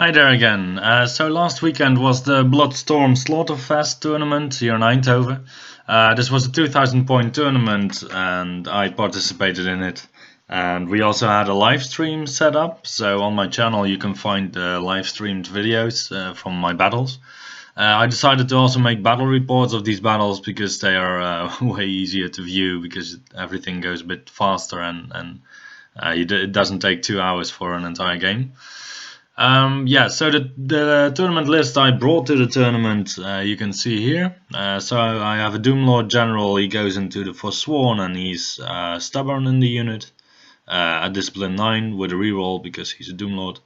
Hi there again. So last weekend was the Bloodstrom Slaughterfest tournament here in Eindhoven. This was a 2000 point tournament and I participated in it. And we also had a live stream set up. So on my channel you can find live streamed videos from my battles. I decided to also make battle reports of these battles because they are way easier to view because everything goes a bit faster and it doesn't take 2 hours for an entire game. So the tournament list I brought to the tournament you can see here. So I have a Doomlord General. He goes into the Forsworn and he's stubborn in the unit. At Discipline 9 with a reroll because he's a Doomlord.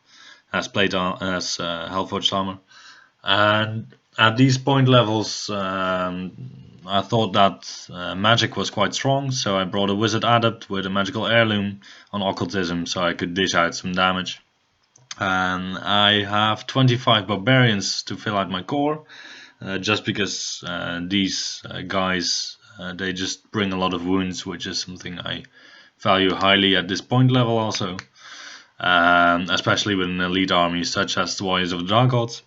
Has played as Hellforged Armor. And at these point levels I thought that magic was quite strong, so I brought a Wizard Adept with a magical heirloom on Occultism so I could dish out some damage. And I have 25 barbarians to fill out my core, just because these guys they just bring a lot of wounds, which is something I value highly at this point level also, especially with an elite army such as the Warriors of the Dark Gods.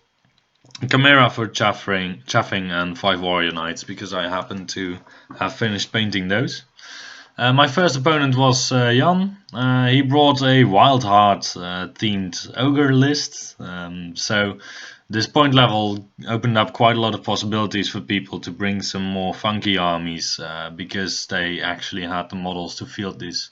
Chimera for chaffing and 5 Warrior Knights because I happen to have finished painting those. My first opponent was Jan. He brought a Wild Heart themed ogre list, so this point level opened up quite a lot of possibilities for people to bring some more funky armies because they actually had the models to field these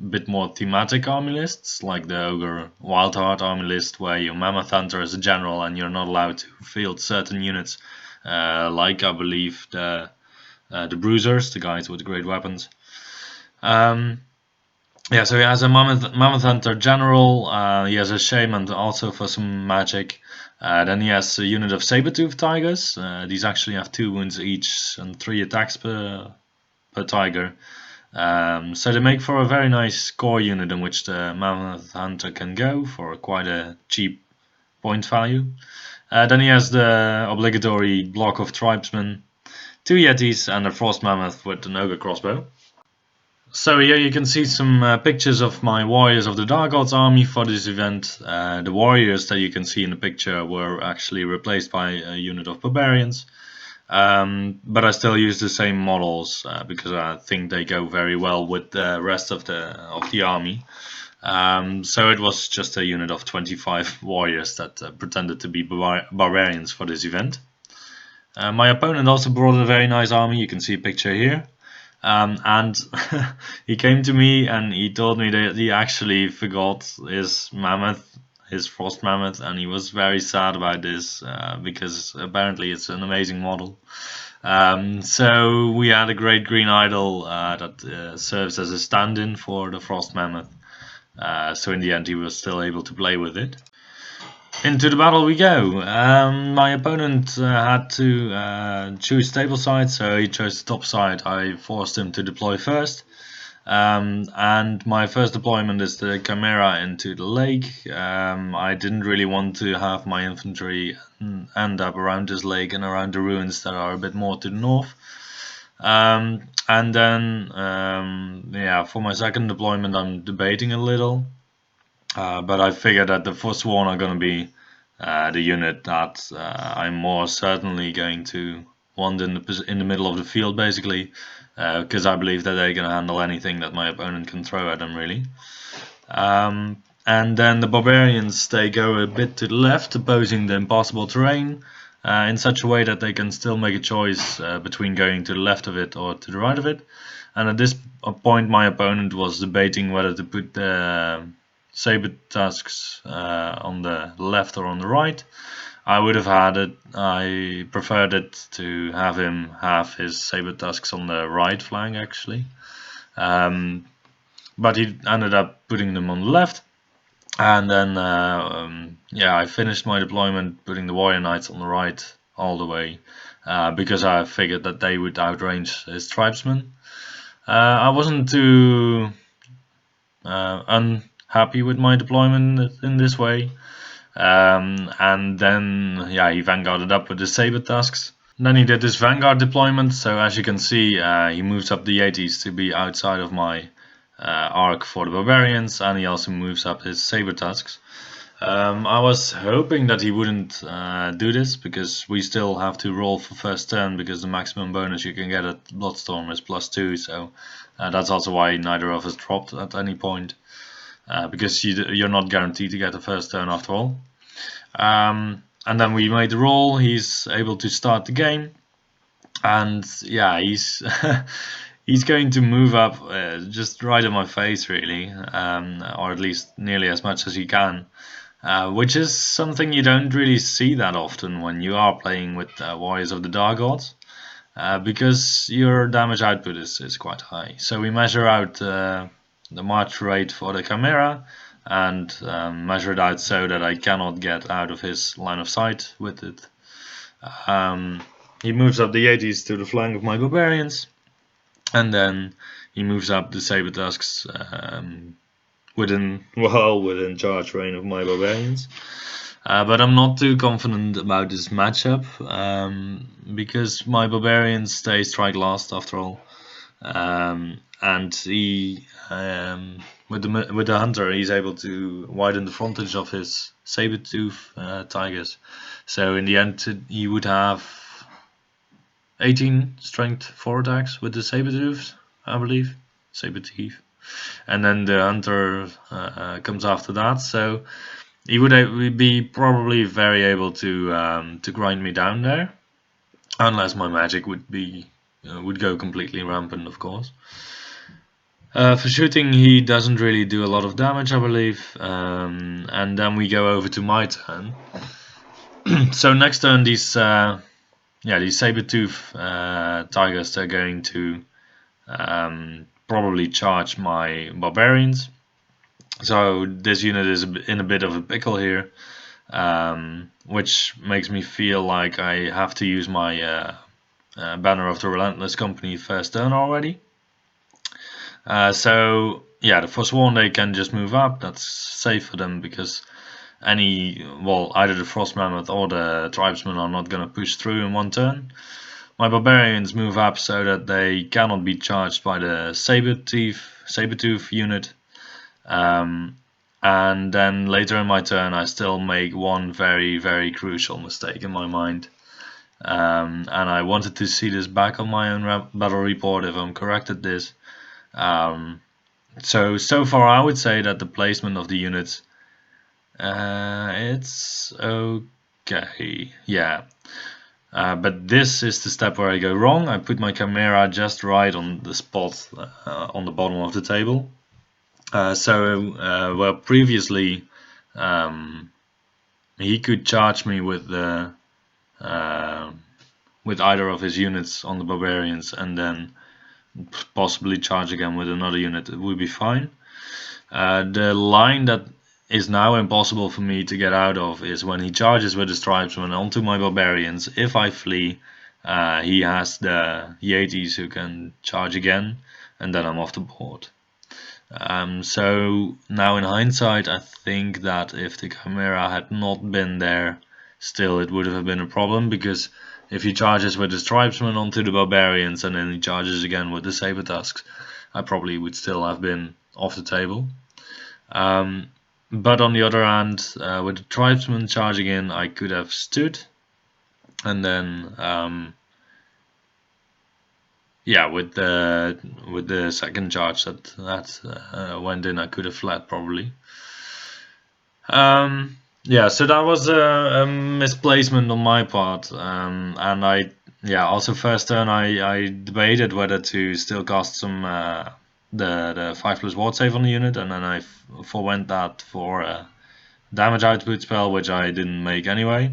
bit more thematic army lists, like the ogre Wild Heart army list where your Mammoth Hunter is a general and you're not allowed to field certain units, like I believe the bruisers, the guys with the great weapons. So he has a Mammoth Hunter General, he has a Shaman also for some magic. Then he has a unit of Sabertooth Tigers. These actually have 2 wounds each and 3 attacks per tiger. So they make for a very nice core unit in which the Mammoth Hunter can go for quite a cheap point value. Then he has the obligatory block of Tribesmen, 2 Yetis and a Frost Mammoth with an Ogre Crossbow. So here you can see some pictures of my Warriors of the Dark Gods army for this event. The warriors that you can see in the picture were actually replaced by a unit of Barbarians. But I still use the same models because I think they go very well with the rest of the army. So it was just a unit of 25 warriors that pretended to be barbarians for this event. My opponent also brought a very nice army. You can see a picture here. And he came to me and he told me that he actually forgot his mammoth, his frost mammoth, and he was very sad about this because apparently it's an amazing model. So we had a great green idol that serves as a stand-in for the frost mammoth. So in the end he was still able to play with it. Into the battle we go. My opponent had to choose stable side, so he chose the top side. I forced him to deploy first. And my first deployment is the Chimera into the lake. I didn't really want to have my infantry end up around this lake and around the ruins that are a bit more to the north. And then, for my second deployment I'm debating a little. But I figured that the Forsworn are going to be the unit that I'm more certainly going to want in the middle of the field, basically, because I believe that they're going to handle anything that my opponent can throw at them, really. And then the Barbarians, they go a bit to the left, opposing the impossible terrain, in such a way that they can still make a choice between going to the left of it or to the right of it. And at this point my opponent was debating whether to put the Saber Tusks on the left or on the right. I would have had it, I preferred it to have him have his Saber Tusks on the right flank actually. But he ended up putting them on the left. And then I finished my deployment putting the Warrior Knights on the right all the way because I figured that they would outrange his tribesmen. I wasn't too unhappy with my deployment in this way, and then he vanguarded up with the Saber Tusks. Then he did this Vanguard deployment, so as you can see he moves up the Yetis to be outside of my arc for the Barbarians, and he also moves up his Saber Tusks. I was hoping that he wouldn't do this, because we still have to roll for first turn, because the maximum bonus you can get at Bloodstorm is +2, so that's also why neither of us dropped at any point, because you're not guaranteed to get the first turn after all. And then we made the roll, he's able to start the game, and yeah, he's he's going to move up just right in my face, really, or at least nearly as much as he can. Which is something you don't really see that often when you are playing with Warriors of the Dark Gods, because your damage output is quite high. So we measure out the march rate for the Chimera, and measure it out so that I cannot get out of his line of sight with it. He moves up the 80s to the flank of my Barbarians, and then he moves up the Saber Tusks within charge range of my Barbarians. But I'm not too confident about this matchup, because my Barbarians stay strike last after all, and he with the Hunter he's able to widen the frontage of his saber-tooth tigers. So in the end he would have 18 strength 4 attacks with the saber-tooth, I believe, saber-teeth. And then the Hunter comes after that, so he would be probably very able to grind me down there, unless my magic would go completely rampant, of course. For shooting, he doesn't really do a lot of damage, I believe, and then we go over to my turn. So next turn, these saber-tooth tigers are going to probably charge my Barbarians. So this unit is in a bit of a pickle here, which makes me feel like I have to use my Banner of the Relentless Company first turn already. So yeah, the Forsworn, they can just move up. That's safe for them, because either the Frost Mammoth or the Tribesmen are not going to push through in one turn. My Barbarians move up so that they cannot be charged by the Saber-tooth unit. And then later in my turn I still make one very, very crucial mistake in my mind. And I wanted to see this back on my own battle report if I'm correct at this. So far I would say that the placement of the units, it's okay, yeah. But this is the step where I go wrong. I put my Chimera just right on the spot on the bottom of the table. Well, previously he could charge me with either of his units on the Barbarians, and then possibly charge again with another unit. It would be fine. The line that is now impossible for me to get out of is when he charges with his tribesmen onto my Barbarians. If I flee, he has the Yetis who can charge again, and then I'm off the board. So now in hindsight, I think that if the Chimera had not been there, still it would have been a problem, because if he charges with his tribesmen onto the Barbarians and then he charges again with the Saber Tusks, I probably would still have been off the table. But on the other hand, with the tribesmen charging in, I could have stood, and then yeah, with the second charge that went in, I could have fled probably. Yeah, so that was a misplacement on my part, and also first turn I debated whether to still cast some the 5+ ward save on the unit, and then I forwent that for a damage output spell, which I didn't make anyway.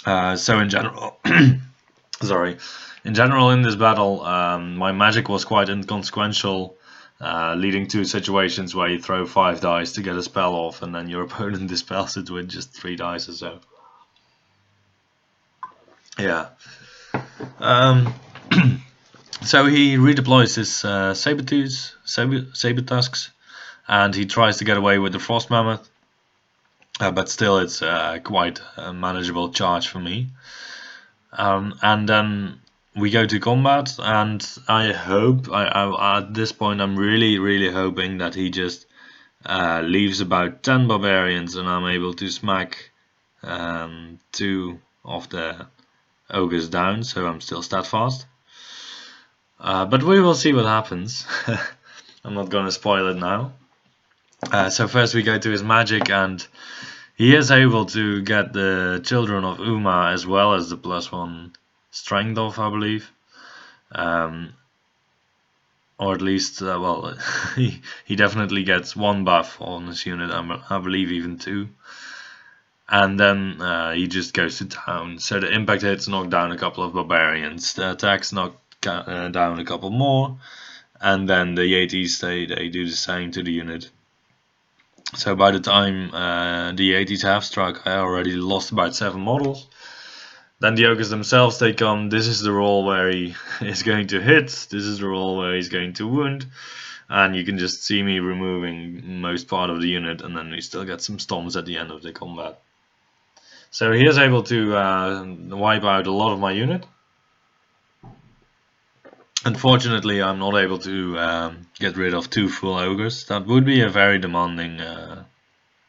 So in general, sorry. In general, in this battle, my magic was quite inconsequential, leading to situations where you throw 5 dice to get a spell off, and then your opponent dispels it with just 3 dice or so. Yeah. So he redeploys his Saber Tusks, and he tries to get away with the Frost Mammoth, but still it's quite a manageable charge for me. And then we go to combat, and I hope, at this point I'm really hoping that he just leaves about 10 barbarians, and I'm able to smack 2 of the ogres down, so I'm still steadfast. But we will see what happens. I'm not gonna spoil it now. So first we go to his magic, and he is able to get the Children of Uma as well as the +1 strength off, I believe. Or at least, well, he definitely gets 1 buff on his unit, I believe even 2. And then he just goes to town. So the impact hits knock down a couple of barbarians, the attacks knock down a couple more, and then the Yetis, they do the same to the unit. So by the time the Yetis have struck, I already lost about 7 models. Then the ogres themselves, they come. This is the roll where he is going to hit. This is the roll where he's going to wound. And you can just see me removing most part of the unit, and then we still get some stomps at the end of the combat. So he is able to wipe out a lot of my unit. Unfortunately, I'm not able to get rid of 2 full ogres. That would be a very demanding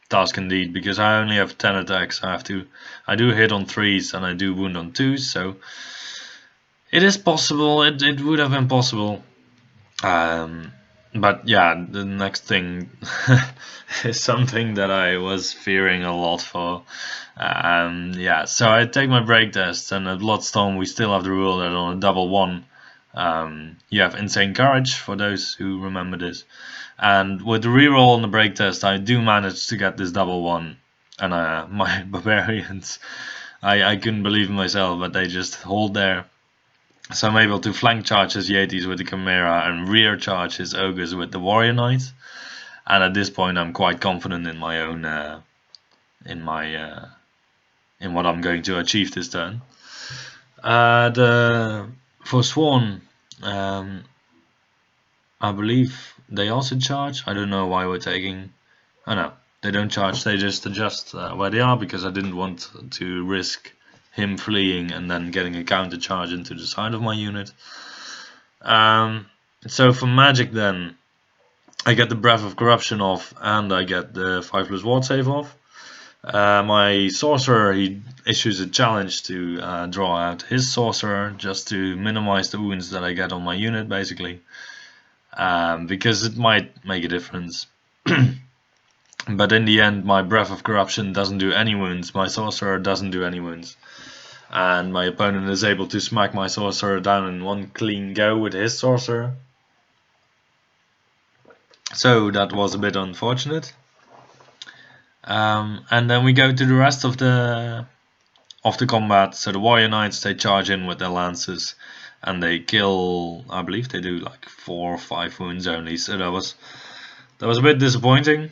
task indeed, because I only have 10 attacks. I do hit on 3s and I do wound on 2s, so it is possible. It would have been possible. But yeah, the next thing is something that I was fearing a lot for. Yeah, so I take my break test, and at Bloodstorm we still have the rule that on a double 1 you have insane courage, for those who remember this. And with the reroll on the break test, I do manage to get this double 1, and my barbarians, I couldn't believe in myself, but they just hold there. So I'm able to flank charge his Yetis with the Chimera and rear charge his ogres with the Warrior Knights. And at this point, I'm quite confident in my own, in what I'm going to achieve this turn. The Forsworn, I believe they also charge. I don't know why we're taking. Oh no, they don't charge. They just adjust where they are, because I didn't want to risk him fleeing and then getting a counter charge into the side of my unit. So for magic then, I get the Breath of Corruption off, and I get the 5+ ward save off. My sorcerer, he issues a challenge to draw out his sorcerer, just to minimize the wounds that I get on my unit, basically, because it might make a difference. But in the end, my Breath of Corruption doesn't do any wounds, my sorcerer doesn't do any wounds, and my opponent is able to smack my sorcerer down in 1 clean go with his sorcerer. So that was a bit unfortunate. And then we go to the rest of the combat. So the Warrior Knights, they charge in with their lances, and they kill, I believe they do like 4 or 5 wounds only. So that was a bit disappointing.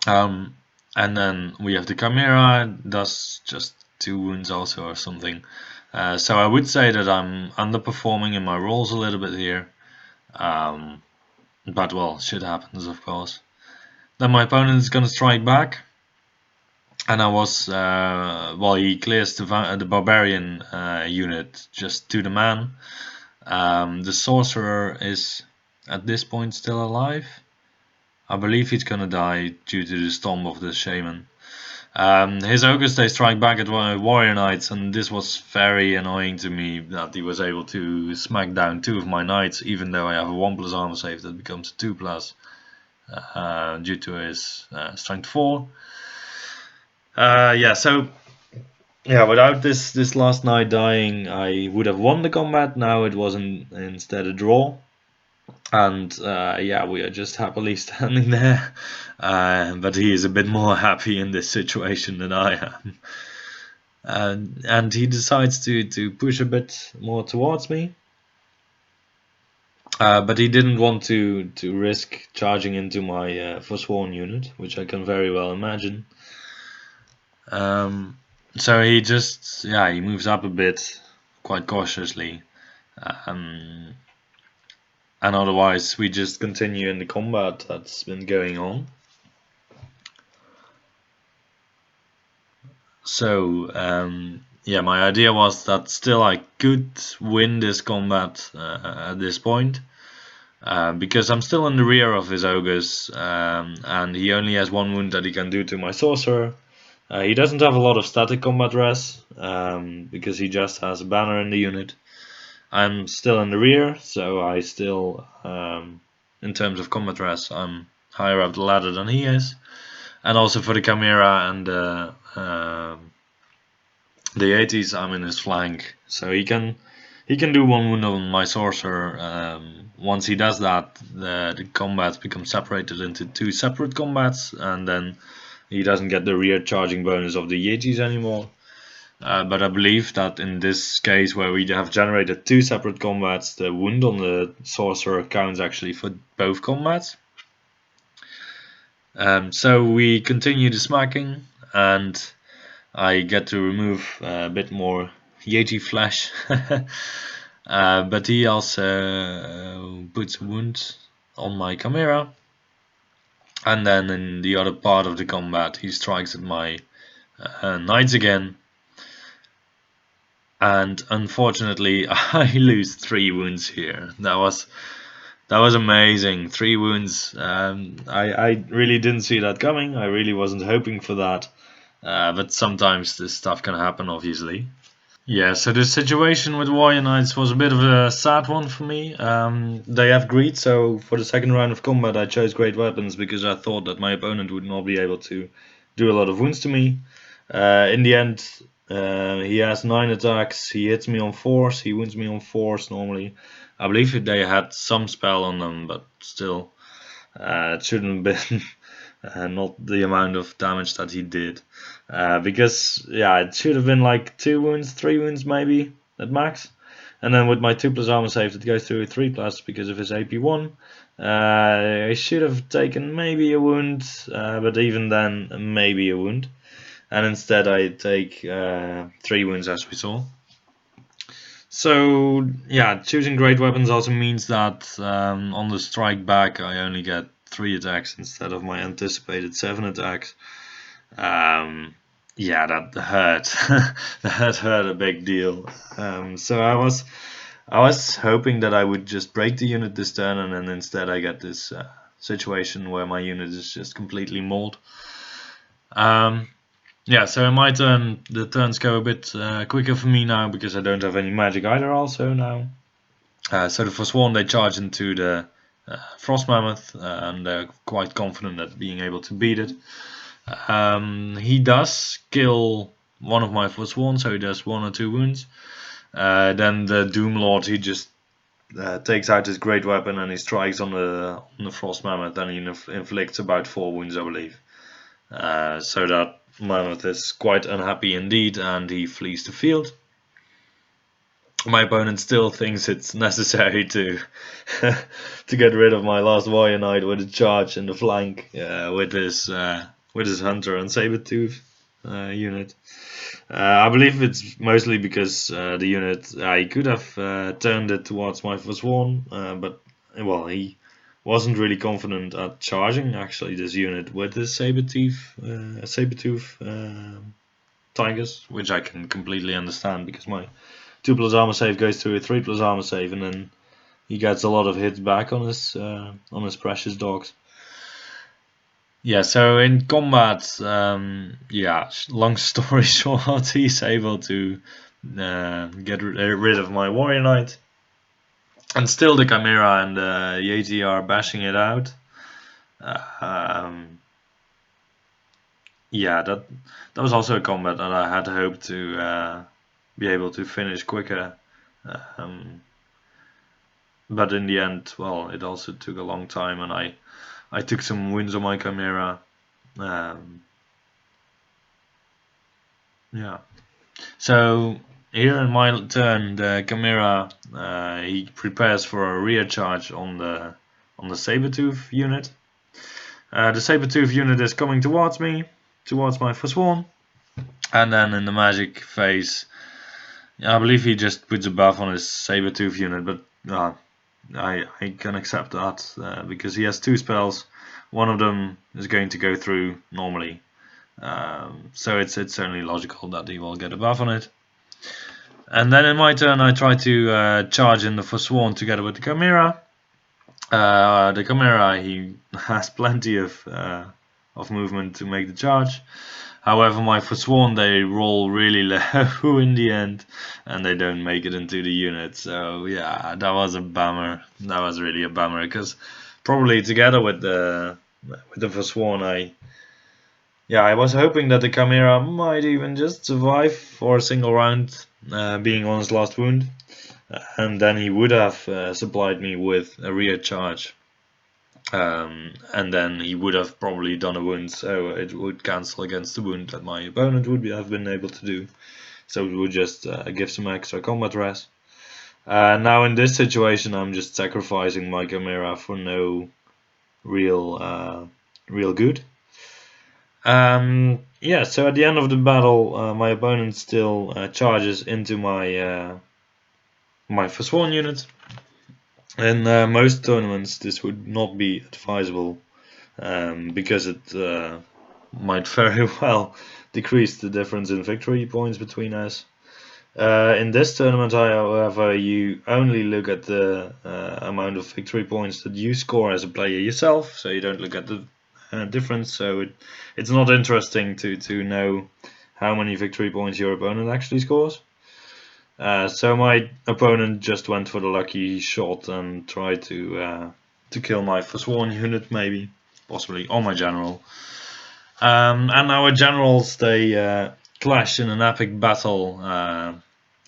And then we have the Chimera, does just 2 wounds also or something. So I would say that I'm underperforming in my rolls a little bit here. But well, shit happens, of course. Then my opponent is gonna strike back, and I was well, he clears the barbarian unit just to the man. The sorcerer is at this point still alive. I believe he's gonna die due to the stomp of the shaman. His ogres, they strike back at warrior knights, and this was very annoying to me that he was able to smack down 2 of my knights, even though I have a 1+ armor save that becomes a 2+. Due to his strength 4. Yeah, so yeah, without this last knight dying, I would have won the combat. Now it was instead a draw, and yeah, we are just happily standing there. But he is a bit more happy in this situation than I am, and he decides to push a bit more towards me. But he didn't want to risk charging into my Forsworn unit, which I can very well imagine. So he just, yeah, he moves up a bit, quite cautiously. And otherwise we just continue in the combat that's been going on. So yeah, my idea was that still I could win this combat at this point. because I'm still in the rear of his ogres, and he only has 1 wound that he can do to my sorcerer. He doesn't have a lot of static combat res, because he just has a banner in the unit. I'm still in the rear, so I still, in terms of combat res, I'm higher up the ladder than he is. And also for the Chimera and the 80s, I'm in his flank, so he can do 1 wound on my sorcerer. Once he does that, the combat becomes separated into 2 separate combats, and then he doesn't get the rear charging bonus of the Yetis anymore. But I believe that in this case, where we have generated 2 separate combats, the wound on the sorcerer counts actually for both combats. So we continue the smacking, and I get to remove a bit more Yeti flesh. But he also puts a wound on my Chimera. And then in the other part of the combat, he strikes at my knights again. And unfortunately, I lose 3 wounds here. That was amazing. 3 wounds. I really didn't see that coming. I really wasn't hoping for that. But sometimes this stuff can happen, obviously. Yeah, so the situation with Warrior Knights was a bit of a sad one for me. They have greed, so for the second round of combat I chose great weapons because I thought that my opponent would not be able to do a lot of wounds to me. In the end, he has 9 attacks, he hits me on force, he wounds me on force normally. I believe they had some spell on them, but still, it shouldn't have been not the amount of damage that he did. Because, yeah, it should have been like 2 wounds, 3 wounds maybe at max. And then with my 2+ armor save, it goes through 3+ because of his AP1. I should have taken maybe a wound, but even then, maybe a wound. And instead I take 3 wounds, as we saw. So, yeah, choosing great weapons also means that on the strike back I only get 3 attacks instead of my anticipated 7 attacks. Yeah, that hurt. That hurt a big deal. So I was hoping that I would just break the unit this turn, and then instead I get this situation where my unit is just completely mauled. Yeah, so in my turn, the turns go a bit quicker for me now because I don't have any magic either also now. So the Forsworn, they charge into the Frost Mammoth, and they're quite confident at being able to beat it. He does kill one of my Forsworn, so he does 1 or 2 wounds. Then the Doom Lord, he just takes out his great weapon and he strikes on the Frost Mammoth, and he inflicts about 4 wounds, I believe. So that Mammoth is quite unhappy indeed, and he flees the field. My opponent still thinks it's necessary to to get rid of my last Warrior Knight with a charge in the flank with his Hunter and Sabertooth unit. I believe it's mostly because the unit, he could have turned it towards my Forsworn, but well, he wasn't really confident at charging actually this unit with his Sabertooth Tigers, which I can completely understand because my 2+ armor save goes to a 3+ armor save, and then he gets a lot of hits back on his precious dogs. Yeah, so in combat, yeah, long story short, he's able to get rid of my Warrior Knight. And still the Chimera and the Yeti are bashing it out. Yeah, that was also a combat that I had hoped to be able to finish quicker. But in the end, well, it also took a long time, and I took some wins on my Chimera. Yeah. So here in my turn, the Chimera he prepares for a rear charge on the Sabertooth unit. The Sabertooth unit is coming towards me, towards my Forsworn, and then in the magic phase, I believe he just puts a buff on his Sabertooth unit, but I can accept that because he has 2 spells. One of them is going to go through normally, so it's certainly logical that he will get a buff on it. And then in my turn, I try to charge in the Forsworn together with the Chimera. The Chimera, he has plenty of movement to make the charge. However, my Forsworn, they roll really low in the end, and they don't make it into the unit. So yeah, that was a bummer. That was really a bummer, because probably together with the Forsworn, I was hoping that the Chimera might even just survive for a single round, being on his last wound, and then he would have supplied me with a rear charge. And then he would have probably done a wound, so it would cancel against the wound that my opponent would have been able to do. So it would just give some extra combat rest. Now in this situation, I'm just sacrificing my Chimera for no real good. Yeah, so at the end of the battle, my opponent still charges into my my Forsworn unit. In most tournaments, this would not be advisable, because it might very well decrease the difference in victory points between us. In this tournament, however, you only look at the amount of victory points that you score as a player yourself, so you don't look at the difference. So it's not interesting to know how many victory points your opponent actually scores. So my opponent just went for the lucky shot and tried to kill my Forsworn unit, maybe, possibly, or my general. And our generals, they clash in an epic battle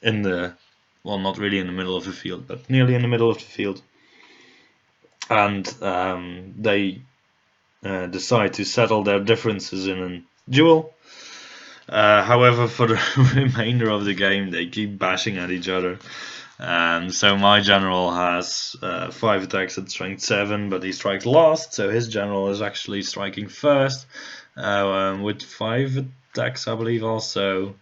in the, well, not really in the middle of the field, but nearly in the middle of the field. And they decide to settle their differences in a duel. However, for the remainder of the game, they keep bashing at each other. So my general has 5 attacks at strength 7, but he strikes last, so his general is actually striking first, with 5 attacks, I believe, also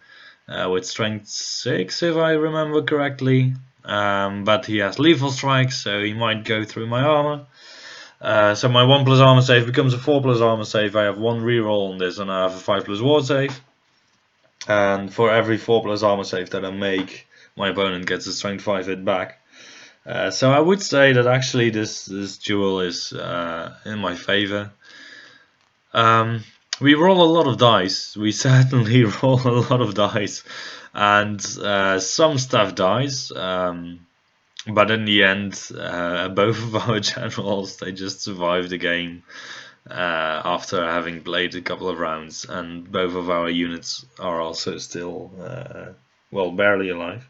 with strength 6, if I remember correctly. But he has lethal strikes, so he might go through my armor. So my 1+ armor save becomes a 4+ armor save. I have 1 reroll on this, and I have a 5+ ward save. And for every 4+ armor save that I make, my opponent gets a strength 5 hit back. So I would say that actually this duel is in my favor. We roll a lot of dice. We certainly roll a lot of dice, and some stuff dies. But in the end, both of our generals, they just survived the game after having played a couple of rounds, and both of our units are also still, well, barely alive.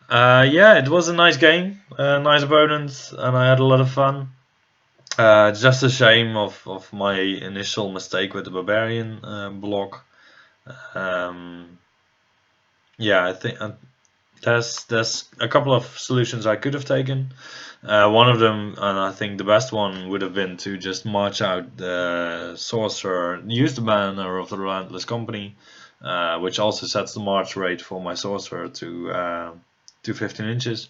Yeah, it was a nice game, nice opponent, and I had a lot of fun. Just a shame of my initial mistake with the Barbarian block. Yeah, I think there's a couple of solutions I could have taken. One of them, and I think the best one, would have been to just march out the Sorcerer, use the banner of the Relentless Company, which also sets the march rate for my Sorcerer to 15 inches,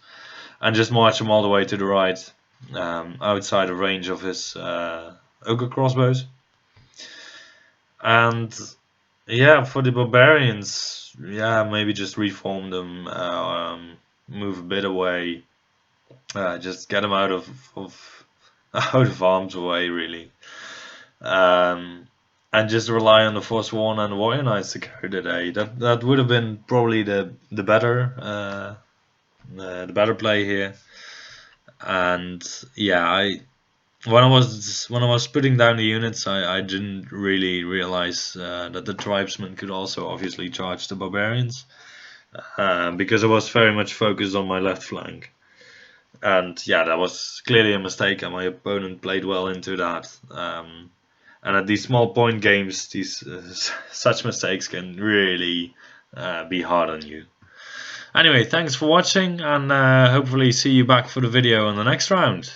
and just march him all the way to the right, outside of range of his Ogre crossbows. And yeah, for the Barbarians, yeah, maybe just reform them, move a bit away, just get them out of out of harm's way, really, and just rely on the Forsworn and the Warrior Knights to carry the day. That would have been probably the better play here. And yeah, when I was putting down the units, I didn't really realize that the tribesmen could also obviously charge the Barbarians, because I was very much focused on my left flank. And yeah, that was clearly a mistake, and my opponent played well into that. And at these small point games, these such mistakes can really be hard on you. Anyway, thanks for watching, and hopefully see you back for the video in the next round.